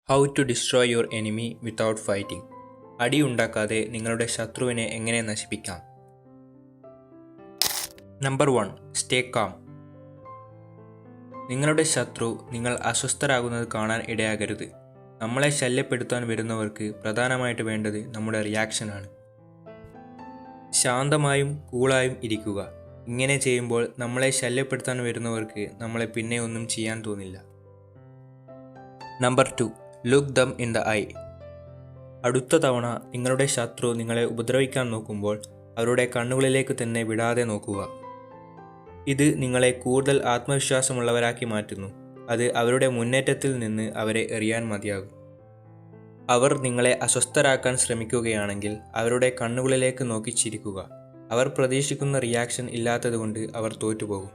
How to destroy your enemy without fighting. അടിയുണ്ടാക്കാതെ നിങ്ങളുടെ ശത്രുവിനെ എങ്ങനെ നശിപ്പിക്കാം. നമ്പർ 1. Stay calm. നിങ്ങളുടെ ശത്രു നിങ്ങൾ അസ്വസ്ഥരാകുന്നത് കാണാൻ ഇടയാകരുത്. നമ്മളെ ശല്യപ്പെടുത്താൻ വരുന്നവർക്ക് പ്രധാനമായിട്ട് വേണ്ടത് നമ്മുടെ റിയാക്ഷനാണ്. ശാന്തമായും കൂളായും ഇരിക്കുക. ഇങ്ങനെ ചെയ്യുമ്പോൾ നമ്മളെ ശല്യപ്പെടുത്താൻ വരുന്നവർക്ക് നമ്മളെ പിന്നെ ഒന്നും ചെയ്യാൻ തോന്നില്ല. Number 2. Look them in the I. അടുത്ത തവണ നിങ്ങളുടെ ശത്രു നിങ്ങളെ ഉപദ്രവിക്കാൻ നോക്കുമ്പോൾ അവരുടെ കണ്ണുകളിലേക്ക് തന്നെ വിടാതെ നോക്കുക. ഇത് നിങ്ങളെ കൂടുതൽ ആത്മവിശ്വാസമുള്ളവരാക്കി മാറ്റുന്നു. അത് അവരുടെ മുന്നേറ്റത്തിൽ നിന്ന് അവരെ എറിയാൻ മതിയാകും. അവർ നിങ്ങളെ അസ്വസ്ഥരാക്കാൻ ശ്രമിക്കുകയാണെങ്കിൽ അവരുടെ കണ്ണുകളിലേക്ക് നോക്കി ചിരിക്കുക. അവർ പ്രതീക്ഷിക്കുന്ന റിയാക്ഷൻ ഇല്ലാത്തതുകൊണ്ട് അവർ തോറ്റുപോകും.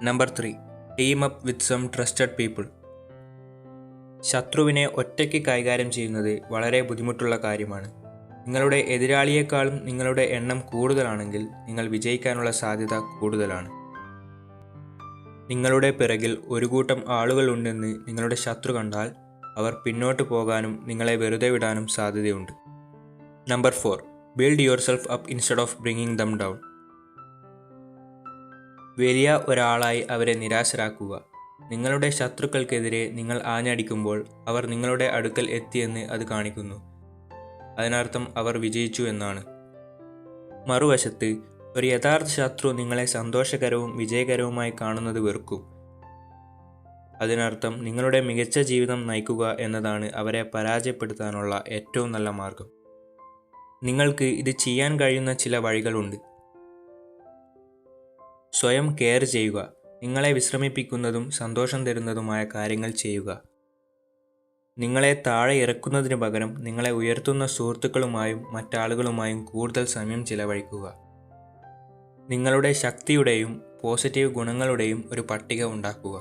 Number 3. Team up with some trusted people. ശത്രുവിനെ ഒറ്റയ്ക്ക് കൈകാര്യം ചെയ്യുന്നത് വളരെ ബുദ്ധിമുട്ടുള്ള കാര്യമാണ്. നിങ്ങളുടെ എതിരാളിയേക്കാളും നിങ്ങളുടെ എണ്ണം കൂടുതലാണെങ്കിൽ നിങ്ങൾ വിജയിക്കാനുള്ള സാധ്യത കൂടുതലാണ്. നിങ്ങളുടെ പിറകിൽ ഒരു കൂട്ടം ആളുകൾ ഉണ്ടെന്ന് നിങ്ങളുടെ ശത്രു കണ്ടാൽ അവർ പിന്നോട്ട് പോകാനും നിങ്ങളെ വെറുതെ വിടാനും സാധ്യതയുണ്ട്. Number 4. Build your self up instead of bringing them down. വലിയ ഒരാളായി അവരെ നിരാശരാക്കുക. നിങ്ങളുടെ ശത്രുക്കൾക്കെതിരെ നിങ്ങൾ ആഞ്ഞടിക്കുമ്പോൾ അവർ നിങ്ങളുടെ അടുക്കൽ എത്തിയെന്ന് അത് കാണിക്കുന്നു. അതിനർത്ഥം അവർ വിജയിച്ചു എന്നാണ്. മറുവശത്ത് ഒരു യഥാർത്ഥ ശത്രു നിങ്ങളെ സന്തോഷകരവും വിജയകരവുമായി കാണുന്നത് വെറുക്കും. അതിനർത്ഥം നിങ്ങളുടെ മികച്ച ജീവിതം നയിക്കുക എന്നതാണ് അവരെ പരാജയപ്പെടുത്താനുള്ള ഏറ്റവും നല്ല മാർഗം. നിങ്ങൾക്ക് ഇത് ചെയ്യാൻ കഴിയുന്ന ചില വഴികളുണ്ട്. സ്വയം കെയർ ചെയ്യുക. നിങ്ങളെ വിശ്രമിപ്പിക്കുന്നതും സന്തോഷം തരുന്നതുമായ കാര്യങ്ങൾ ചെയ്യുക. നിങ്ങളെ താഴെ ഇറക്കുന്നതിന് പകരം നിങ്ങളെ ഉയർത്തുന്ന സുഹൃത്തുക്കളുമായും മറ്റാളുകളുമായും കൂടുതൽ സമയം ചിലവഴിക്കുക. നിങ്ങളുടെ ശക്തിയുടെയും പോസിറ്റീവ് ഗുണങ്ങളുടെയും ഒരു പട്ടിക ഉണ്ടാക്കുക.